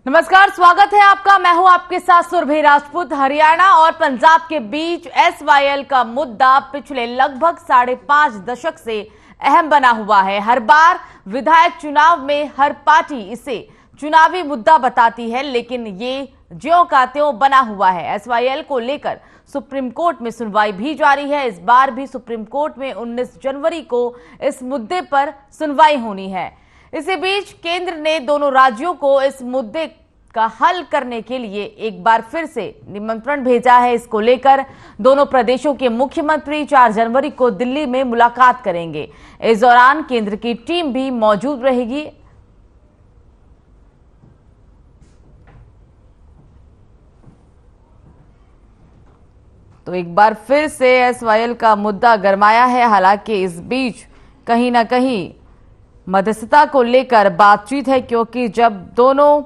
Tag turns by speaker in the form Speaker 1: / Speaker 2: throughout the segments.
Speaker 1: नमस्कार, स्वागत है आपका। मैं हूं आपके साथ सुरभि राजपूत। हरियाणा और पंजाब के बीच एसवाईएल का मुद्दा पिछले लगभग 5.5 दशक से अहम बना हुआ है। हर बार विधायक चुनाव में हर पार्टी इसे चुनावी मुद्दा बताती है, लेकिन ये ज्यों का त्यों बना हुआ है। एसवाईएल को लेकर सुप्रीम कोर्ट में सुनवाई भी जारी है। इस बार भी सुप्रीम कोर्ट में 19 जनवरी को इस मुद्दे पर सुनवाई होनी है। इसी बीच केंद्र ने दोनों राज्यों को इस मुद्दे का हल करने के लिए एक बार फिर से निमंत्रण भेजा है। इसको लेकर दोनों प्रदेशों के मुख्यमंत्री 4 जनवरी को दिल्ली में मुलाकात करेंगे। इस दौरान केंद्र की टीम भी मौजूद रहेगी। तो एक बार फिर से एसवाईएल का मुद्दा गरमाया है। हालांकि इस बीच कहीं ना कहीं मध्यस्थता को लेकर बातचीत है, क्योंकि जब दोनों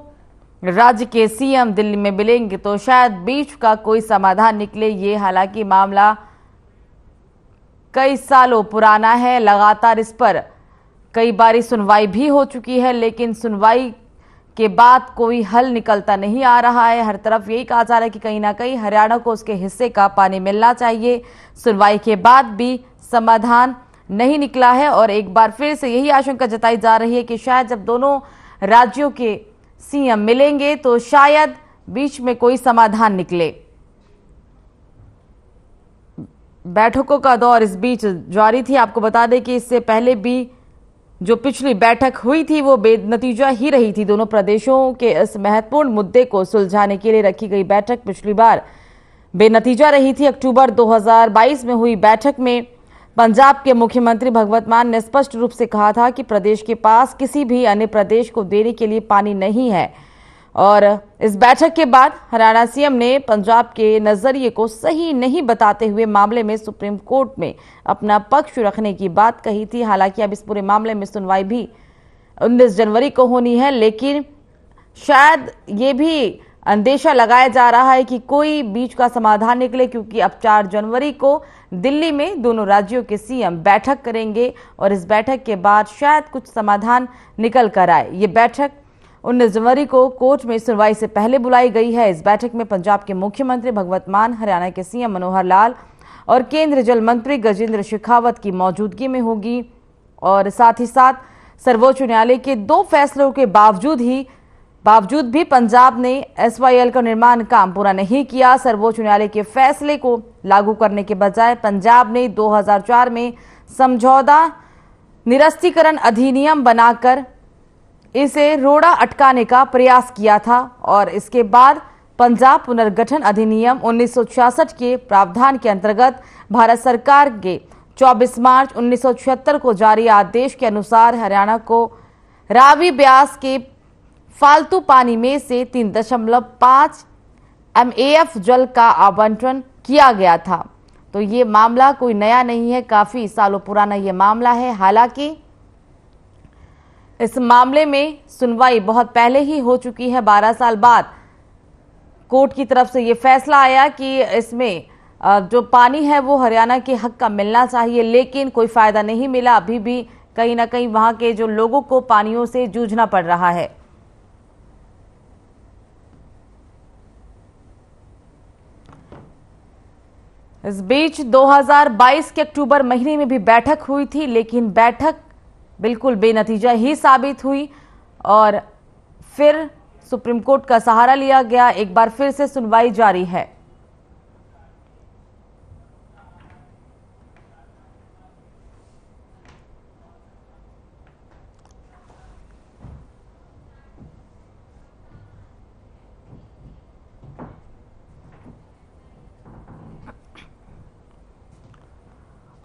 Speaker 1: राज्य के सीएम दिल्ली में मिलेंगे तो शायद बीच का कोई समाधान निकले। ये हालांकि मामला कई सालों पुराना है। लगातार इस पर कई बारी सुनवाई भी हो चुकी है, लेकिन सुनवाई के बाद कोई हल निकलता नहीं आ रहा है। हर तरफ यही कहा जा रहा है कि कहीं ना कहीं हरियाणा को उसके हिस्से का पानी मिलना चाहिए। सुनवाई के बाद भी समाधान नहीं निकला है और एक बार फिर से यही आशंका जताई जा रही है कि शायद जब दोनों राज्यों के सीएम मिलेंगे तो शायद बीच में कोई समाधान निकले। बैठकों का दौर इस बीच जारी थी। आपको बता दें कि इससे पहले भी जो पिछली बैठक हुई थी वो बेनतीजा ही रही थी। दोनों प्रदेशों के इस महत्वपूर्ण मुद्दे को सुलझाने के लिए रखी गई बैठक पिछली बार बेनतीजा रही थी। अक्टूबर 2022 में हुई बैठक में पंजाब के मुख्यमंत्री भगवंत मान ने स्पष्ट रूप से कहा था कि प्रदेश के पास किसी भी अन्य प्रदेश को देने के लिए पानी नहीं है। और इस बैठक के बाद हरियाणा सीएम ने पंजाब के नजरिए को सही नहीं बताते हुए मामले में सुप्रीम कोर्ट में अपना पक्ष रखने की बात कही थी। हालांकि अब इस पूरे मामले में सुनवाई भी 19 जनवरी को होनी है, लेकिन शायद ये भी अंदेशा लगाया जा रहा है कि कोई बीच का समाधान निकले, क्योंकि अब 4 जनवरी को दिल्ली में दोनों राज्यों के सीएम बैठक करेंगे और इस बैठक के बाद शायद कुछ समाधान निकल कर आए। ये बैठक 19 जनवरी को कोर्ट में सुनवाई से पहले बुलाई गई है। इस बैठक में पंजाब के मुख्यमंत्री भगवंत मान, हरियाणा के सीएम मनोहर लाल और केंद्रीय जल मंत्री गजेंद्र शेखावत की मौजूदगी में होगी। और साथ ही साथ सर्वोच्च न्यायालय के 2 फैसलों के बावजूद भी पंजाब ने एसवाईएल का निर्माण काम पूरा नहीं किया। सर्वोच्च न्यायालय के फैसले को लागू करने के बजाय पंजाब ने 2004 में समझौता निरस्तीकरण अधिनियम बनाकर इसे रोड़ा अटकाने का प्रयास किया था और इसके बाद पंजाब पुनर्गठन अधिनियम 1966 के प्रावधान के अंतर्गत भारत सरकार के 24 मार्च 1976 को जारी आदेश के अनुसार हरियाणा को रावी ब्यास के फालतू पानी में से 3.5 MAF जल का आवंटन किया गया था। तो ये मामला कोई नया नहीं है, काफी सालों पुराना ये मामला है। हालांकि इस मामले में सुनवाई बहुत पहले ही हो चुकी है। 12 साल बाद कोर्ट की तरफ से ये फैसला आया कि इसमें जो पानी है वो हरियाणा के हक का मिलना चाहिए, लेकिन कोई फायदा नहीं मिला। अभी भी कहीं ना कहीं वहां के जो लोगों को पानियों से जूझना पड़ रहा है। इस बीच 2022 के अक्टूबर महीने में भी बैठक हुई थी, लेकिन बैठक बिल्कुल बेनतीजा ही साबित हुई और फिर सुप्रीम कोर्ट का सहारा लिया गया। एक बार फिर से सुनवाई जारी है।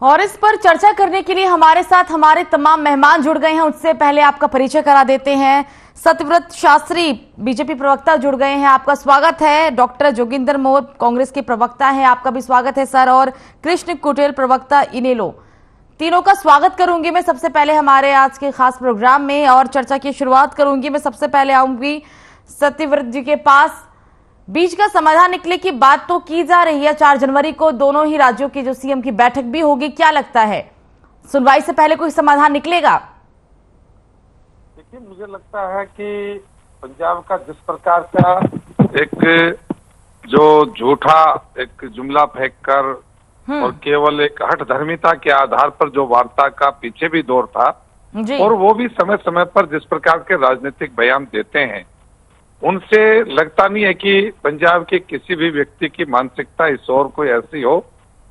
Speaker 1: और इस पर चर्चा करने के लिए हमारे साथ हमारे तमाम मेहमान जुड़ गए हैं। उससे पहले आपका परिचय करा देते हैं। सत्यव्रत शास्त्री बीजेपी प्रवक्ता जुड़ गए हैं, आपका स्वागत है। डॉक्टर जोगिंदर मोर कांग्रेस के प्रवक्ता हैं, आपका भी स्वागत है सर। और कृष्ण कुटेल प्रवक्ता इनेलो, तीनों का स्वागत करूंगी मैं सबसे पहले हमारे आज के खास प्रोग्राम में। और चर्चा की शुरुआत करूंगी मैं, सबसे पहले आऊंगी सत्यव्रत जी के पास। बीच का समाधान निकले की बात तो की जा रही है। 4 जनवरी को दोनों ही राज्यों की जो सीएम की बैठक भी होगी, क्या लगता है सुनवाई से पहले कोई समाधान निकलेगा?
Speaker 2: देखिए, मुझे लगता है कि पंजाब का जिस प्रकार का एक जो झूठा एक जुमला फेंक कर और केवल एक हठ धर्मिता के आधार पर जो वार्ता का पीछे भी दौर था, और वो भी समय समय पर जिस प्रकार के राजनीतिक बयान देते हैं, उनसे लगता नहीं है कि पंजाब के किसी भी व्यक्ति की मानसिकता इस ओर कोई ऐसी हो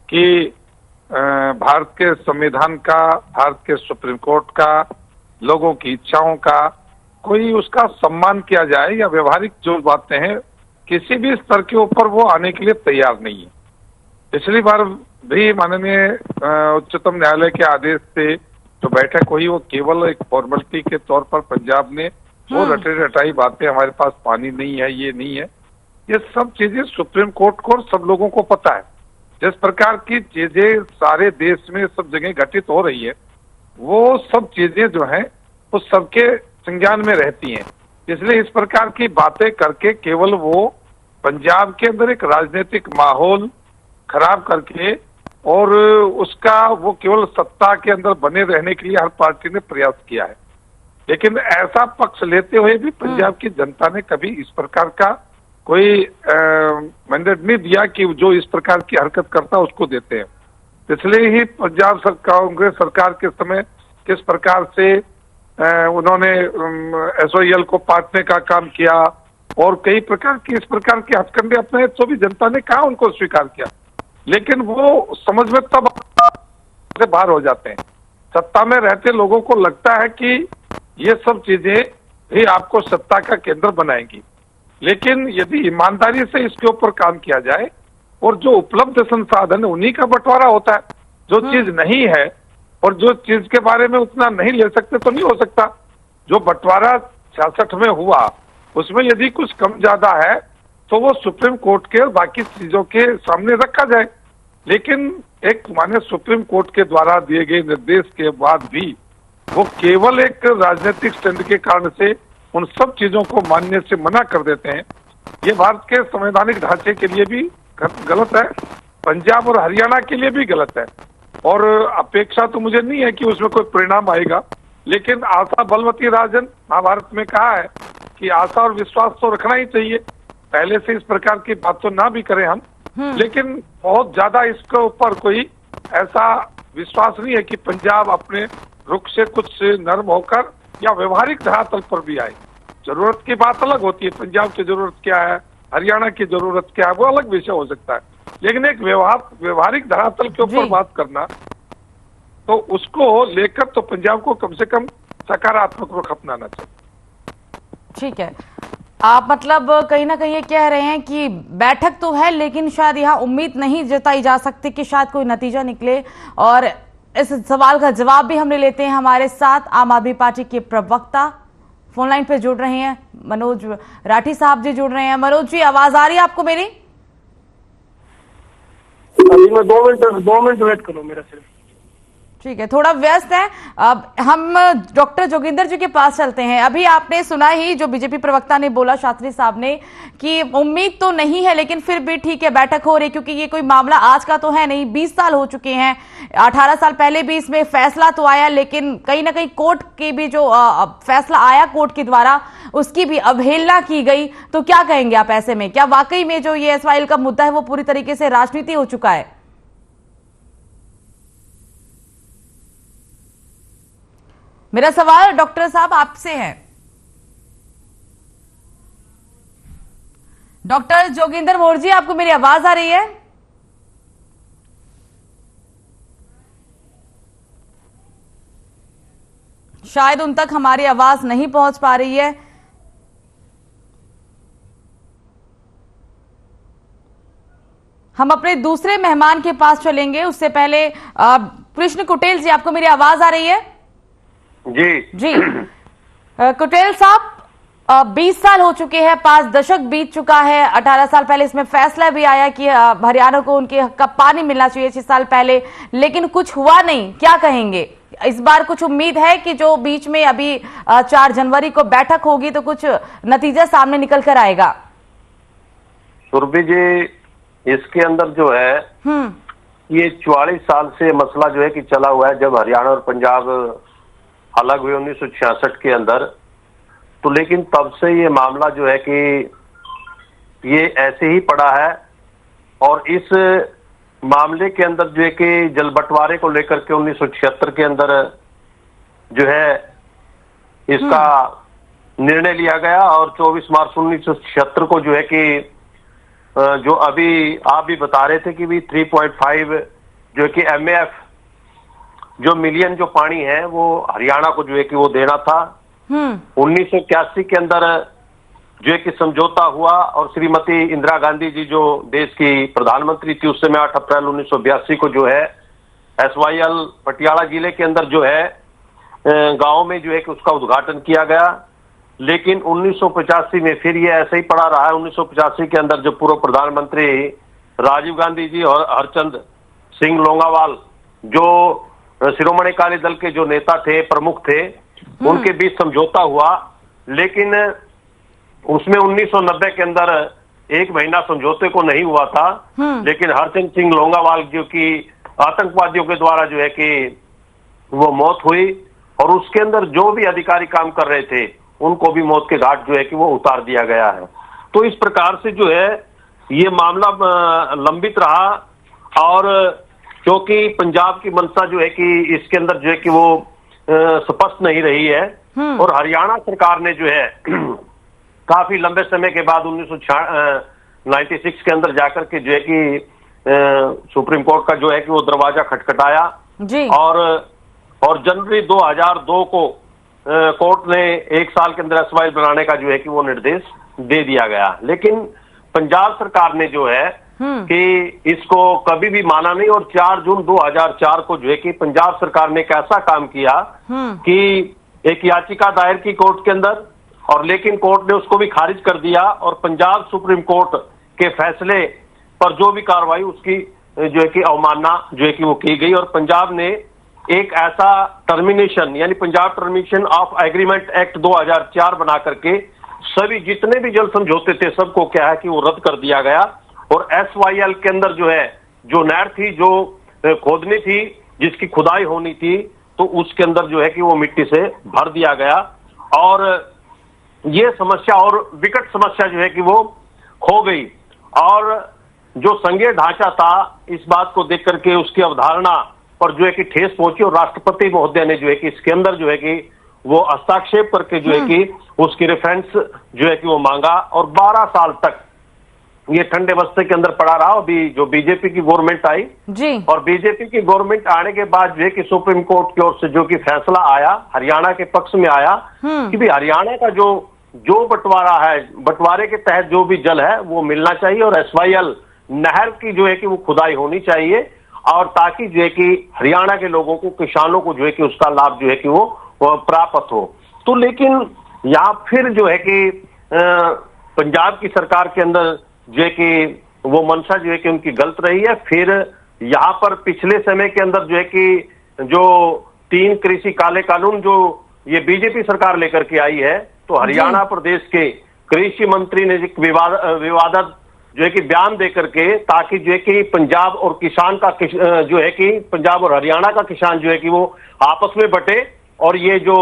Speaker 2: कि भारत के संविधान का, भारत के सुप्रीम कोर्ट का, लोगों की इच्छाओं का कोई उसका सम्मान किया जाए, या व्यवहारिक जो बातें हैं किसी भी स्तर के ऊपर वो आने के लिए तैयार नहीं है। पिछली बार भी माननीय उच्चतम न्यायालय के आदेश से जो बैठक हुई वो केवल एक फॉर्मेलिटी के तौर पर पंजाब ने वो रटे रटाई बातें, हमारे पास पानी नहीं है, ये नहीं है, ये सब चीजें सुप्रीम कोर्ट को और सब लोगों को पता है। जिस प्रकार की चीजें सारे देश में सब जगह घटित हो रही है, वो सब चीजें जो हैं वो सबके संज्ञान में रहती हैं। इसलिए इस प्रकार की बातें करके केवल वो पंजाब के अंदर एक राजनीतिक माहौल खराब करके और उसका वो केवल सत्ता के अंदर बने रहने के लिए हर पार्टी ने प्रयास किया है। लेकिन ऐसा पक्ष लेते हुए भी पंजाब की जनता ने कभी इस प्रकार का कोई मैंडेट नहीं दिया कि जो इस प्रकार की हरकत करता है उसको देते हैं। इसलिए ही पंजाब कांग्रेस सरकार के समय किस प्रकार से उन्होंने SOEL को पाटने का काम किया और कई प्रकार की इस प्रकार के हथकंडे अपने, तो भी जनता ने कहा उनको स्वीकार किया, लेकिन वो समझ में तब से बाहर हो जाते हैं। सत्ता में रहते लोगों को लगता है कि ये सब चीजें ही आपको सत्ता का केंद्र बनाएंगी, लेकिन यदि ईमानदारी से इसके ऊपर काम किया जाए और जो उपलब्ध संसाधन है उन्हीं का बंटवारा होता है। जो चीज नहीं है और जो चीज के बारे में उतना नहीं ले सकते तो नहीं हो सकता। जो बंटवारा 66 में हुआ उसमें यदि कुछ कम ज्यादा है तो वो सुप्रीम कोर्ट के और बाकी चीजों के सामने रखा जाए, लेकिन एक माने सुप्रीम कोर्ट के द्वारा दिए गए निर्देश के बाद भी वो केवल एक राजनीतिक स्टैंड के कारण से उन सब चीजों को मानने से मना कर देते हैं। ये भारत के संवैधानिक ढांचे के लिए भी गलत है, पंजाब और हरियाणा के लिए भी गलत है, और अपेक्षा तो मुझे नहीं है कि उसमें कोई परिणाम आएगा। लेकिन आशा बलवती राजन, महाभारत में कहा है कि आशा और विश्वास तो रखना ही चाहिए। पहले से इस प्रकार की बात तो ना भी करें हम, लेकिन बहुत ज्यादा इसके ऊपर कोई ऐसा विश्वास नहीं है कि पंजाब अपने रुख से कुछ नर्म होकर या व्यवहारिक धरातल पर भी आए। जरूरत की बात अलग होती है, पंजाब की जरूरत क्या है, हरियाणा की जरूरत क्या है, वो अलग विषय हो सकता है, लेकिन एक व्यवहारिक धरातल के ऊपर बात करना, तो उसको लेकर तो पंजाब को कम से कम सकारात्मक रुख अपनाना चाहिए।
Speaker 1: ठीक है, आप मतलब कहीं ना कहीं ये कह रहे हैं कि बैठक तो है लेकिन शायद यहाँ उम्मीद नहीं जताई जा सकती कि शायद कोई नतीजा निकले। और इस सवाल का जवाब भी हम ले लेते हैं। हमारे साथ आम आदमी पार्टी के प्रवक्ता फोन लाइन पे जुड़ रहे हैं, मनोज राठी साहब जी जुड़ रहे हैं। मनोज जी, आवाज आ रही है आपको मेरी?
Speaker 3: अभी मैं 2 मिनट वेट करो मेरा सिर्फ।
Speaker 1: ठीक है, थोड़ा व्यस्त है। अब हम डॉक्टर जोगिंदर जी के पास चलते हैं। अभी आपने सुना ही जो बीजेपी प्रवक्ता ने बोला, शास्त्री साहब ने, कि उम्मीद तो नहीं है लेकिन फिर भी ठीक है बैठक हो रही, क्योंकि ये कोई मामला आज का तो है नहीं, 20 साल हो चुके हैं। 18 साल पहले भी इसमें फैसला तो आया, लेकिन कहीं ना कहीं कोर्ट की भी जो फैसला आया कोर्ट के द्वारा उसकी भी अवहेलना की गई। तो क्या कहेंगे आप ऐसे में? क्या वाकई में जो ये SYL का मुद्दा है वो पूरी तरीके से राजनीति हो चुका है? मेरा सवाल डॉक्टर साहब आपसे है। डॉक्टर जोगिंदर मोर जी, आपको मेरी आवाज आ रही है? शायद उन तक हमारी आवाज नहीं पहुंच पा रही है। हम अपने दूसरे मेहमान के पास चलेंगे, उससे पहले कृष्ण कुटेल जी, आपको मेरी आवाज आ रही है?
Speaker 3: जी
Speaker 1: कुटेल साहब, 20 साल हो चुके हैं, 5 दशक बीत चुका है। 18 साल पहले इसमें फैसला भी आया कि हरियाणा को उनके हक का पानी मिलना चाहिए 6 साल पहले, लेकिन कुछ हुआ नहीं। क्या कहेंगे इस बार? कुछ उम्मीद है कि जो बीच में अभी 4 जनवरी को बैठक होगी तो कुछ नतीजा सामने निकल कर आएगा?
Speaker 3: सुरभि जी, इसके अंदर जो है ये 44 साल से मसला जो है कि चला हुआ है। जब हरियाणा और पंजाब अलग हुए 1966 के अंदर, तो लेकिन तब से ये मामला जो है कि ये ऐसे ही पड़ा है। और इस मामले के अंदर जो है कि जल बंटवारे को लेकर के 1976 के अंदर जो है इसका निर्णय लिया गया और 24 मार्च 1976 को जो है कि जो अभी आप भी बता रहे थे कि भी 3.5 जो है कि MAF जो मिलियन जो पानी है वो हरियाणा को जो है कि वो देना था। 1981 के अंदर जो है कि समझौता हुआ और श्रीमती इंदिरा गांधी जी जो देश की प्रधानमंत्री थी उस समय 8 अप्रैल 1982 को जो है SYL पटियाला जिले के अंदर जो है गांव में जो है कि उसका उद्घाटन किया गया। लेकिन 1985 में फिर ये ऐसे ही पड़ा रहा है। 1985 के अंदर जो पूर्व प्रधानमंत्री राजीव गांधी जी और हरचंद सिंह लोंगावाल जो शिरोमणि अकाली दल के जो नेता थे, प्रमुख थे, उनके बीच समझौता हुआ। लेकिन उसमें 1990 के अंदर 1 महीना समझौते को नहीं हुआ था। लेकिन हरचंद सिंह लोंगावाल जो कि आतंकवादियों के द्वारा जो है कि वो मौत हुई और उसके अंदर जो भी अधिकारी काम कर रहे थे उनको भी मौत के घाट जो है कि वो उतार दिया गया है। तो इस प्रकार से जो है ये मामला लंबित रहा और क्योंकि पंजाब की मंशा जो है कि इसके अंदर जो है कि वो स्पष्ट नहीं रही है और हरियाणा सरकार ने जो है काफी लंबे समय के बाद 1996 के अंदर जाकर के जो है कि सुप्रीम कोर्ट का जो है कि वो दरवाजा खटखटाया
Speaker 1: जी।
Speaker 3: और जनवरी 2002 को कोर्ट ने 1 साल के अंदर SYL बनाने का जो है कि वो निर्देश दे दिया गया। लेकिन पंजाब सरकार ने जो है कि इसको कभी भी माना नहीं और 4 जून 2004 को जो है कि पंजाब सरकार ने एक ऐसा काम किया कि एक याचिका दायर की कोर्ट के अंदर और लेकिन कोर्ट ने उसको भी खारिज कर दिया और पंजाब सुप्रीम कोर्ट के फैसले पर जो भी कार्रवाई उसकी जो है कि अवमानना जो है कि वो की गई और पंजाब ने एक ऐसा टर्मिनेशन यानी Punjab termination of agreement act 2004 बना करके सभी जितने भी जल समझौते थे सबको क्या है कि वो रद्द कर दिया गया और SYL के अंदर जो है जो नहर थी जो खोदनी थी जिसकी खुदाई होनी थी तो उसके अंदर जो है कि वो मिट्टी से भर दिया गया और ये समस्या और विकट समस्या जो है कि वो खो गई। और जो संघीय ढांचा था इस बात को देख करके उसकी अवधारणा पर जो है कि ठेस पहुंची और राष्ट्रपति महोदय ने जो है कि इसके अंदर जो है कि वो हस्ताक्षेप करके जो है कि उसकी रेफरेंस जो है कि वो मांगा और 12 साल तक ये ठंडे बस्ते के अंदर पड़ा रहा। अभी जो बीजेपी की गवर्नमेंट आई
Speaker 1: जी
Speaker 3: और बीजेपी की गवर्नमेंट आने के बाद जो है कि सुप्रीम कोर्ट की ओर से जो कि फैसला आया हरियाणा के पक्ष में आया कि भी हरियाणा का जो बंटवारा है बंटवारे के तहत जो भी जल है वो मिलना चाहिए और SYL नहर की जो है कि वो खुदाई होनी चाहिए और ताकि जो है कि हरियाणा के लोगों को किसानों को जो है कि उसका लाभ जो है कि वो प्राप्त हो। तो लेकिन यहाँ फिर जो है कि पंजाब की सरकार के अंदर जो है कि वो मंशा जो है कि उनकी गलत रही है। फिर यहाँ पर पिछले समय के अंदर जो है कि जो 3 कृषि काले कानून जो ये बीजेपी सरकार लेकर के आई है तो हरियाणा प्रदेश के कृषि मंत्री ने विवादित जो है कि बयान दे करके ताकि जो है कि पंजाब और किसान का जो है कि पंजाब और हरियाणा का किसान जो है कि वो आपस में बटे और ये जो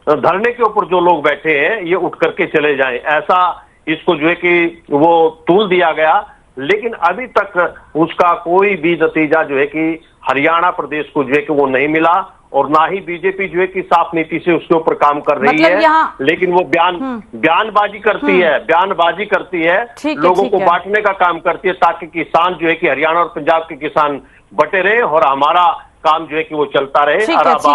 Speaker 3: धरने के ऊपर जो लोग बैठे हैं ये उठ करके चले जाएं, ऐसा इसको जो है कि वो तूल दिया गया। लेकिन अभी तक उसका कोई भी नतीजा जो है कि हरियाणा प्रदेश को जो है कि वो नहीं मिला और ना ही बीजेपी जो है कि साफ नीति से उसके ऊपर काम कर रही है। लेकिन वो बयानबाजी करती है लोगों को बांटने का काम करती है ताकि किसान जो है कि हरियाणा और पंजाब के किसान बटे रहे और हमारा काम जो है कि वो चलता रहे। और अब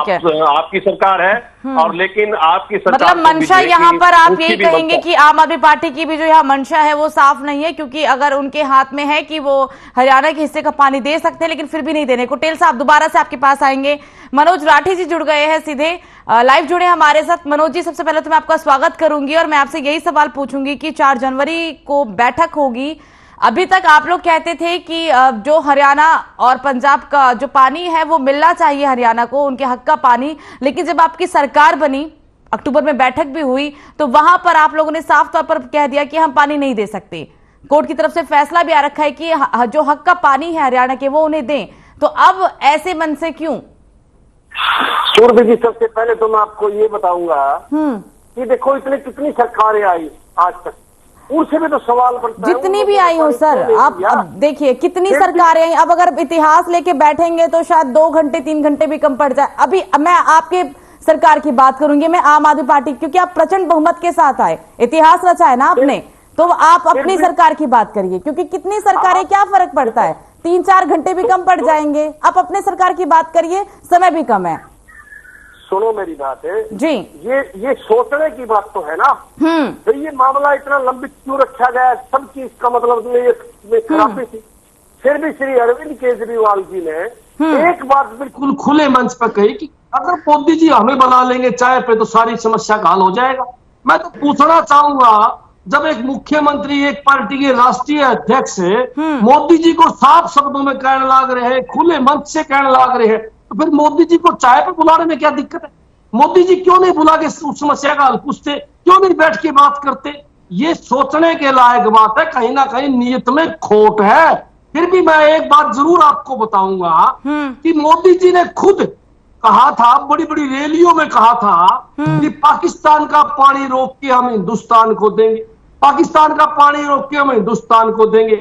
Speaker 3: आपकी सरकार है और लेकिन आपकी सरकार
Speaker 1: मतलब मंशा यहाँ पर आप यही कहेंगे कि आम आदमी पार्टी की भी जो यहाँ मंशा है वो साफ नहीं है क्योंकि अगर उनके हाथ में है कि वो हरियाणा के हिस्से का पानी दे सकते हैं लेकिन फिर भी नहीं देने। कुटेल साहब दोबारा से आपके पास आएंगे। मनोज राठी जी जुड़ गए हैं, सीधे लाइव जुड़े हमारे साथ। मनोज जी सबसे पहले तो मैं आपका स्वागत करूंगी और मैं आपसे यही सवाल पूछूंगी कि 4 जनवरी को बैठक होगी, अभी तक आप लोग कहते थे कि जो हरियाणा और पंजाब का जो पानी है वो मिलना चाहिए हरियाणा को, उनके हक का पानी, लेकिन जब आपकी सरकार बनी अक्टूबर में बैठक भी हुई तो वहां पर आप लोगों ने साफ तौर पर कह दिया कि हम पानी नहीं दे सकते। कोर्ट की तरफ से फैसला भी आ रखा है कि जो हक का पानी है हरियाणा के वो उन्हें दें, तो अब ऐसे मन से क्यों?
Speaker 3: सूर्य जी सबसे पहले तो मैं आपको ये बताऊंगा
Speaker 4: कि देखो इतनी कितनी सरकारें आई आज तक, उनसे भी तो सवाल बनता है।
Speaker 1: जितनी भी आई हो सर, अब देखिए कितनी सरकारें आई। अब अगर इतिहास लेके बैठेंगे तो शायद 2 घंटे 3 घंटे भी कम पड़ जाए। अभी मैं आपके सरकार की बात करूंगी, मैं आम आदमी पार्टी, क्योंकि आप प्रचंड बहुमत के साथ आए, इतिहास रचा है ना आपने, तो आप अपनी सरकार की बात करिए, क्योंकि कितनी सरकारें क्या फर्क पड़ता है, 3-4 घंटे भी कम पड़ जाएंगे। आप अपने सरकार की बात करिए, समय भी कम है।
Speaker 4: सुनो मेरी बात है
Speaker 1: जी,
Speaker 4: ये सोचने की बात तो है ना। फिर ये मामला इतना लंबित क्यों रखा गया, सब चीज का मतलब ये खराबी थी। फिर भी श्री अरविंद केजरीवाल जी ने एक बात बिल्कुल
Speaker 5: खुले मंच पर कही कि अगर मोदी जी हमें बना लेंगे चाय पे तो सारी समस्या का हल हो जाएगा। मैं तो पूछना चाहूंगा, जब एक मुख्यमंत्री एक पार्टी के राष्ट्रीय अध्यक्ष मोदी जी को साफ शब्दों में कहने लग रहे हैं, खुले मंच से कहने लग रहे हैं, तो फिर मोदी जी को चाय पे बुलाने में क्या दिक्कत है? मोदी जी क्यों नहीं बुला के उस समस्या का हल पूछते, क्यों नहीं बैठ के बात करते? ये सोचने के लायक बात है, कहीं ना कहीं नीयत में खोट है। फिर भी मैं एक बात जरूर आपको बताऊंगा कि मोदी जी ने खुद कहा था, बड़ी बड़ी रैलियों में कहा था कि पाकिस्तान का पानी रोक के हम हिंदुस्तान को देंगे, पाकिस्तान का पानी रोक के हम हिंदुस्तान को देंगे।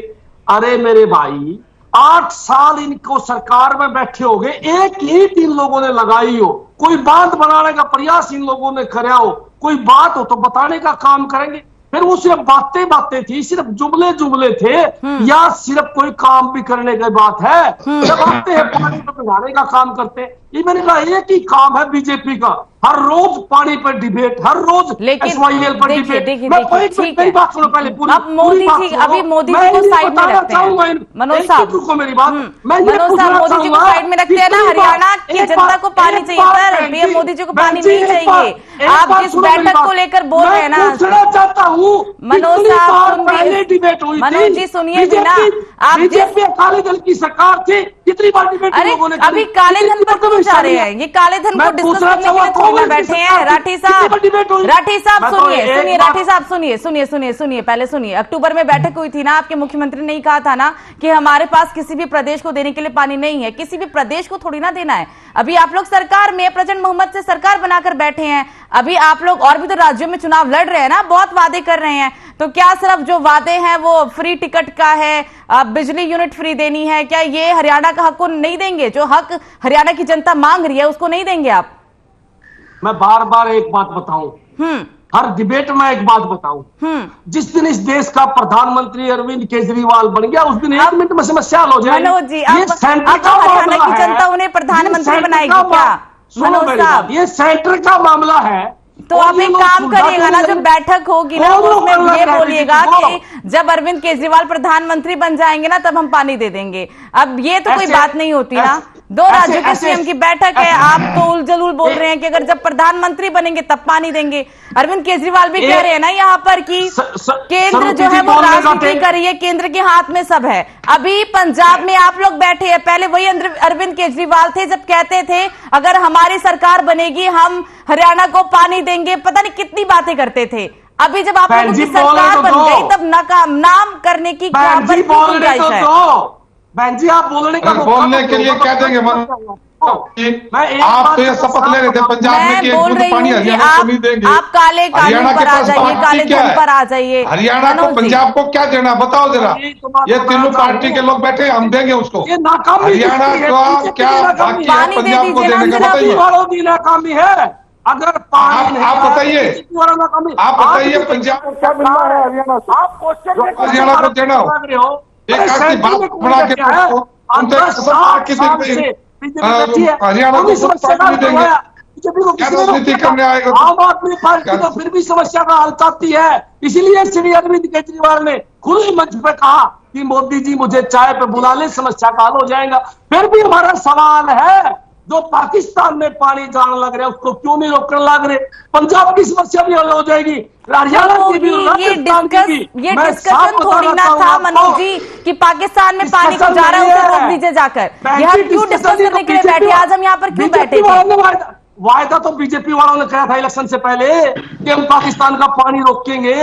Speaker 5: अरे मेरे भाई, 8 साल इनको सरकार में बैठे हो गए, एक ईंट इन लोगों ने लगाई हो, कोई बांध बनाने का प्रयास इन लोगों ने करा हो, कोई बात हो तो बताने का काम करेंगे। फिर वो सिर्फ बातें थी, सिर्फ जुमले थे, या सिर्फ कोई काम भी करने की बात है? जब आते हैं पानी पर पिघाने का काम करते हैं। ये मैंने कहा एक ही काम है बीजेपी का, हर रोज पानी पर डिबेट, हर रोज SYL पर डिबेट। बात सुनो पहले पूरी,
Speaker 1: अब मोदी जी, अभी मोदी जी को साइड में रखते हैं, मनोज साहब,
Speaker 5: मेरी बात,
Speaker 1: मनोज साहब मोदी जी को साइड में रखते हैं ना। हरियाणा की जनता को पानी चाहिए सर, पीएम मोदी जी को पानी नहीं चाहिए। आप जिस बैठक को लेकर बोल रहे हैं ना,
Speaker 5: चाहता हूँ
Speaker 1: मनोज साहब
Speaker 5: डिबेट हुई,
Speaker 1: मनोज जी सुनिए भी ना, आप
Speaker 5: बीजेपी अकाली दल की सरकार थी, कितनी बार डिबेट लोगों ने?
Speaker 1: अभी काले धन पर क्यों जा रहे हैं? ये काले धन को डिस्कस करने के लिए थोड़ी ना बैठे हैं। राठी साहब सुनिए, पहले सुनिए। अक्टूबर में बैठक हुई थी ना, आपके मुख्यमंत्री ने कहा था ना कि हमारे पास किसी भी प्रदेश को देने के लिए पानी नहीं है, किसी भी प्रदेश को थोड़ी ना देना है। अभी आप लोग सरकार में प्रचंड बहुमत से सरकार बनाकर बैठे हैं, अभी आप लोग और भी तो राज्यों में चुनाव लड़ रहे हैं ना, बहुत वादे कर रहे हैं। तो क्या सिर्फ जो वादे हैं वो फ्री टिकट का है, बिजली यूनिट फ्री देनी है, क्या ये हरियाणा का हक को नहीं देंगे? जो हक हरियाणा की जनता मांग रही है उसको नहीं देंगे आप?
Speaker 5: मैं बार बार एक बात बताऊं, हर डिबेट में एक बात बताऊं, जिस दिन इस देश का प्रधानमंत्री अरविंद केजरीवाल बन गया उस दिन 1 मिनट में समस्या हल हो जाएगी।
Speaker 1: मनोज जी, हरियाणा की जनता उन्हें प्रधानमंत्री बनाएगी क्या? मनोज साहब,
Speaker 5: ये सेंटर का मामला है।
Speaker 1: तो आप एक काम करिएगा ना, जो बैठक होगी ना उसमें ये बोलिएगा कि जब अरविंद केजरीवाल प्रधानमंत्री बन जाएंगे ना तब हम पानी दे देंगे। अब ये तो कोई बात नहीं होती ना, 2 राज्यों के सीएम की बैठक है, आप तो उलझलूल बोल रहे हैं कि अगर जब प्रधानमंत्री बनेंगे तब पानी देंगे। अरविंद केजरीवाल भी कह रहे हैं ना यहाँ पर कि केंद्र जो है वो राजनीति कर रही है, केंद्र के हाथ में सब है। अभी पंजाब में आप लोग बैठे हैं, पहले वही अरविंद केजरीवाल थे जब कहते थे अगर हमारी सरकार बनेगी हम हरियाणा को पानी देंगे, पता नहीं कितनी बातें करते थे। अभी जब आप लोगों की सरकार बन गई तब नाम करने की गुंजाइश है।
Speaker 5: बहन जी आप बोलने
Speaker 6: के लिए क्या देंगे? आप तो ये शपथ ले रहे थे पंजाब में कि पानी हरियाणा को नहीं देंगे।
Speaker 1: आप काले कानून पर आ जाइए, काले धन पर आ जाइए।
Speaker 6: हरियाणा को पंजाब को क्या देना बताओ जरा। ये तीनों पार्टी के लोग बैठे, हम देंगे उसको। हरियाणा का क्या बाकी है पंजाब को देने का बताइए।
Speaker 5: नाकामी है अगर
Speaker 6: आप बताइए, पंजाब हरियाणा को देना हो, एक आखिरी बात बना के हरियाणा को नहीं देंगे, क्या राजनीति करने आएगा?
Speaker 5: आम आदमी पार्टी तो फिर भी समस्या का हल चाहती है, इसलिए श्री अरविंद केजरीवाल ने खुले मंच पे कहा कि मोदी जी मुझे चाय पे बुला ले, समस्या का हल हो जाएगा। फिर भी हमारा सवाल है, जो पाकिस्तान में पानी जाने लग रहे उसको क्यों नहीं रोकने लग रहे? पंजाब की समस्या भी हल हो जाएगी, हरियाणा की भी, राजस्थान की भी।
Speaker 1: ये डिस्कशन थोड़ी ना था मनोज जी कि पाकिस्तान में पानी को जा रहा है उसे रोक दीजिए जाकर। हम क्यों डिस्कस करने के लिए बैठे? आज हम यहाँ पर क्यों बैठे थे?
Speaker 5: वायदा तो बीजेपी वालों ने किया था इलेक्शन से पहले कि हम पाकिस्तान का पानी रोकेंगे,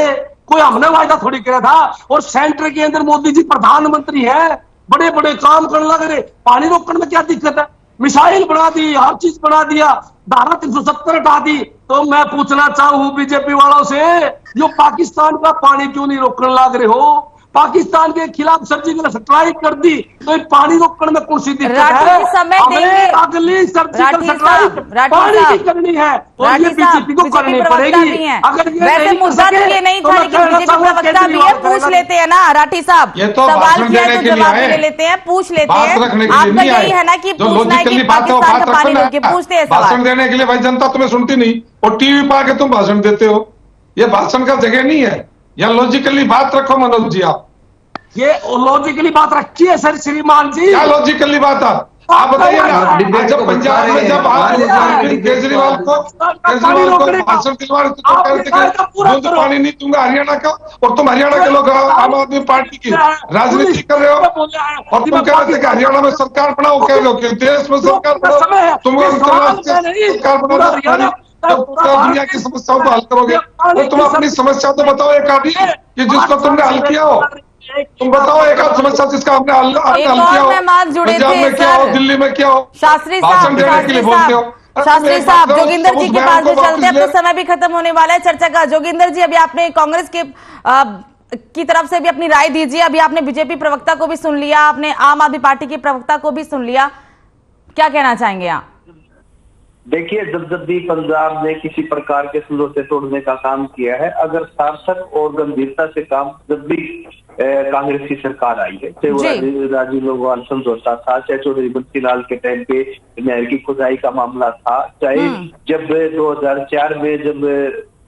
Speaker 5: कोई हमने वायदा थोड़ी किया था। और सेंटर के अंदर मोदी जी प्रधानमंत्री है, बड़े बड़े काम करने लग रहे, पानी रोकने में क्या दिक्कत है? मिसाइल बना दी, हर चीज बना दिया, धारा 370 हटा दी। तो मैं पूछना चाहूँ बीजेपी वालों से, जो पाकिस्तान का पानी क्यों नहीं रोकने लग रहे हो? पाकिस्तान के खिलाफ सर्जिकल स्ट्राइक कर दी, तो पानी रोकने में कौन सी दिक्कत है? हमें अगली सर्जिकल स्ट्राइक पानी की करनी है और ये बीजेपी को करनी पड़ेगी। अगर
Speaker 1: वैसे मुद्दा तो ये नहीं था, लेकिन बीजेपी प्रवक्ता भी है, पूछ लेते हैं ना राठी साहब, सवाल किया तो जवाब ले लेते हैं, पूछ लेते हैं। आपका यही है ना कि पूछना है कि पाकिस्तान का पानी रोके, पूछते हैं सवाल।
Speaker 6: भाषण देने के लिए भाई जनता तुम्हें सुनती नहीं और टीवी पर आके तुम भाषण देते हो, ये भाषण का जगह नहीं है। या लॉजिकली बात रखो मनोज जी। आप
Speaker 5: ये लॉजिकली बात रखी है सर श्रीमान जी।
Speaker 6: क्या लॉजिकली बात है आप बताइए ना। जब पंजाब में जब केजरीवाल को भाषण दिलवा पानी नहीं दूंगा हरियाणा का, और तुम हरियाणा के लोग आम आदमी पार्टी की राजनीति कर रहे हो और तुम कह रहे थे कि हरियाणा में सरकार बनाओ, कह रहे हो कि देश में सरकार बनाओ, तुम सरकार बनाओ, दुनिया की समस्याओं को हल करोगे। तो तुम अपनी समस्या तो बताओ एक आदमी कि जिसको तुमने हल किया हो। तुम बताओ एक आध समस्या जिसका आपने हल किया हो। पंजाब में क्या हो, दिल्ली में क्या हो,
Speaker 1: शास्त्री
Speaker 6: भाषण देने के लिए बोलते हो।
Speaker 1: शास्त्री साहब, जोगिंदर जी के पास भी चलते हैं, अब तो समय भी खत्म होने वाला है चर्चा का। जोगिंदर जी, अभी आपने कांग्रेस के की तरफ से भी अपनी राय दीजिए। अभी आपने बीजेपी प्रवक्ता को भी सुन लिया, आपने आम आदमी पार्टी के प्रवक्ता को भी सुन लिया, क्या कहना चाहेंगे आप?
Speaker 7: देखिए, जब भी पंजाब ने किसी प्रकार के समझौते तोड़ने का काम किया है, अगर सार्थक और गंभीरता से काम जब भी कांग्रेस की सरकार आई है, चाहे वो राजीव लोगवाल समझौता था, चाहे चौधरी बंसी लाल के टाइम पे नहर की खुदाई का मामला था, चाहे जब 2004 में जब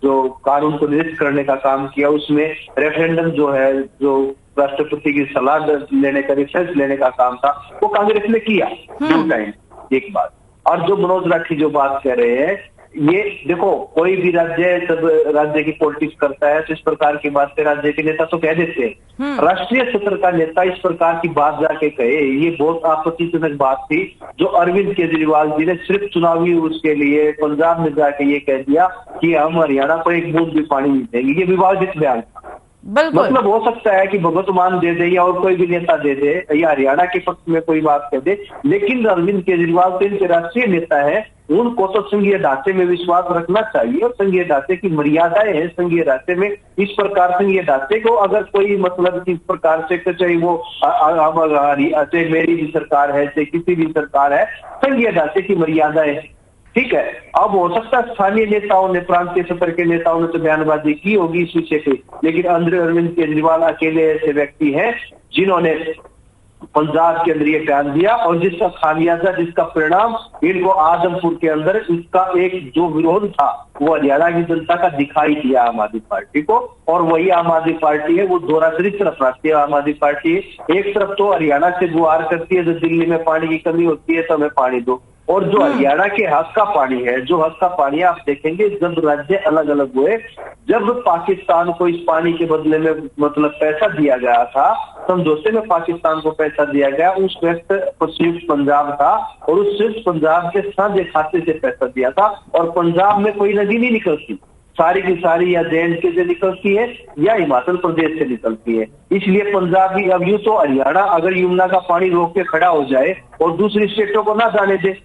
Speaker 7: जो कानून को निरस्त करने का काम किया, उसमें रेफरेंडम जो है, जो राष्ट्रपति की सलाह लेने का, रिसर्च लेने का काम था, वो कांग्रेस ने किया ड्यू टाइम। एक बात। और जो मनोज राठी जो बात कर रहे हैं, ये देखो, कोई भी राज्य जब राज्य की पॉलिटिक्स करता है तो इस प्रकार की बात से राज्य के नेता तो कह देते हैं। राष्ट्रीय स्तर का नेता इस प्रकार की बात जाके कहे, ये बहुत आपत्तिजनक बात थी जो अरविंद केजरीवाल जी ने सिर्फ चुनावी उसके लिए पंजाब में जाके ये कह दिया कि हम हरियाणा को एक बूंद भी पानी नहीं देंगे। ये विवादित बयान था। मतलब हो सकता है कि भगवत मान दे दे या और कोई भी नेता दे दे या हरियाणा के पक्ष में कोई बात कह दे, लेकिन अरविंद केजरीवाल तो इनके राष्ट्रीय नेता है, उनको तो संघीय ढांचे में विश्वास रखना चाहिए और संघीय ढांचे की मर्यादाएं हैं। संघीय ढांचे में इस प्रकार संघीय ढांचे को अगर कोई मतलब इस प्रकार से, चाहे वो चाहे मेरी भी सरकार है, चाहे किसी भी सरकार है, संघीय ढांचे की मर्यादाएं हैं, ठीक है। अब हो सकता है स्थानीय नेताओं ने, प्रांतीय स्तर के नेताओं ने तो बयानबाजी की होगी इस विषय पे, लेकिन अरविंद केजरीवाल अकेले ऐसे व्यक्ति हैं जिन्होंने पंजाब के अंदर ये बयान दिया और जिसका खामियाजा, जिसका परिणाम इनको आजमपुर के अंदर इसका एक जो विरोध था वो हरियाणा की जनता का दिखाई दिया आम आदमी पार्टी को। और वही आम आदमी पार्टी है, वो दोहरा चरित्र अपनाती है आम आदमी पार्टी है। एक तरफ तो हरियाणा से गुहार करती है, जब दिल्ली में पानी की कमी होती है तो हमें पानी दो, और जो हरियाणा के हक का पानी है, जो हक का पानी आप देखेंगे जब राज्य अलग अलग हुए, जब पाकिस्तान को इस पानी के बदले में मतलब पैसा दिया गया था, समझौते में पाकिस्तान को पैसा दिया गया, उस वक्त संयुक्त पंजाब था और उस संयुक्त पंजाब के साझे खाते से पैसा दिया था। और पंजाब में कोई नदी नहीं निकलती, सारी की सारी या जे से निकलती है या हिमाचल प्रदेश से निकलती है। इसलिए पंजाब भी, अब यूं तो हरियाणा अगर यमुना का पानी रोक के खड़ा हो जाए और दूसरी स्टेटों को ना जाने दे,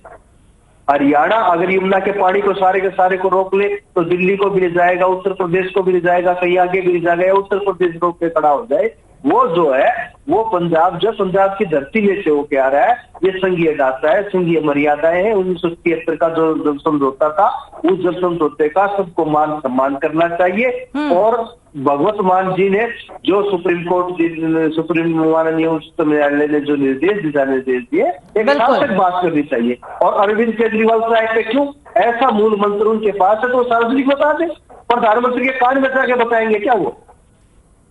Speaker 7: हरियाणा अगर यमुना के पानी को सारे के सारे को रोक ले तो दिल्ली को भी ले जाएगा, उत्तर प्रदेश को भी ले जाएगा, कहीं आगे भी ले जाएगा, उत्तर प्रदेश रोक के खड़ा हो जाए, वो जो है वो पंजाब, जो पंजाब की धरती में से होके आ रहा है, ये संघीय ढांचा है, संघीय मर्यादाएं हैं। 1973 का जो जल समझौता था, उस जल समझौते का सबको मान सम्मान करना चाहिए। और भगवत मान जी ने जो सुप्रीम माननीय उच्चतम न्यायालय ने जो निर्देश, दिशा निर्देश दिए, एक सार्थक बात करनी चाहिए। और अरविंद केजरीवाल साहब पे क्यों ऐसा मूल मंत्र उनके पास है तो सार्वजनिक बता दे, प्रधानमंत्री के कान में जाके बताएंगे क्या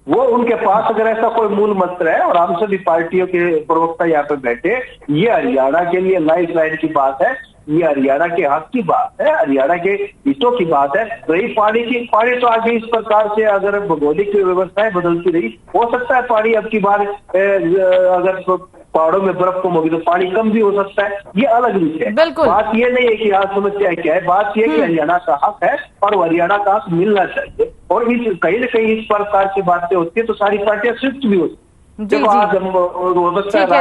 Speaker 7: वो उनके पास अगर ऐसा कोई मूल मंत्र है। और हम सभी पार्टियों के प्रवक्ता यहाँ पे बैठे, ये हरियाणा के लिए लाइफ लाइन की बात है, ये हरियाणा के हक की बात है, हरियाणा के हितों की बात है। रही पानी की, पानी तो आगे इस प्रकार से अगर भौगोलिक व्यवस्थाएं बदलती रही, हो सकता है पानी अब की बार अगर पहाड़ों में बर्फ कम होगी तो पानी कम भी हो सकता है, ये अलग विषय है। बात ये नहीं है कि आज समस्या क्या है, बात ये है कि हरियाणा का हक है और हरियाणा का हक मिलना चाहिए। और कहीं न कहीं इस प्रकार की बातें होती है तो सारी पार्टियां स्विफ्ट भी होती है।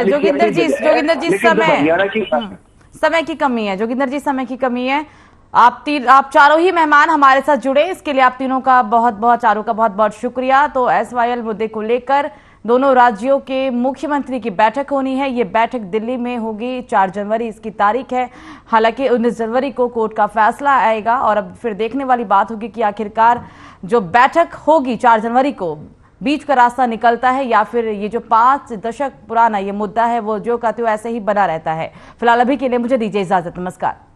Speaker 1: जोगिंदर जी, समय समय की कमी है जोगिंदर जी, समय की कमी है। आप चारों ही मेहमान हमारे साथ जुड़े, इसके लिए आप तीनों का चारों का बहुत बहुत शुक्रिया। तो SYL मुद्दे को लेकर दोनों राज्यों के मुख्यमंत्री की बैठक होनी है। ये बैठक दिल्ली में होगी, 4 जनवरी इसकी तारीख है। हालांकि 19 जनवरी को कोर्ट का फैसला आएगा और अब फिर देखने वाली बात होगी कि आखिरकार जो बैठक होगी 4 जनवरी को, बीच का रास्ता निकलता है या फिर ये जो 5 दशक पुराना ये मुद्दा है वो जो का त्यों ऐसे ही बना रहता है। फिलहाल अभी के लिए मुझे दीजिए इजाजत, नमस्कार।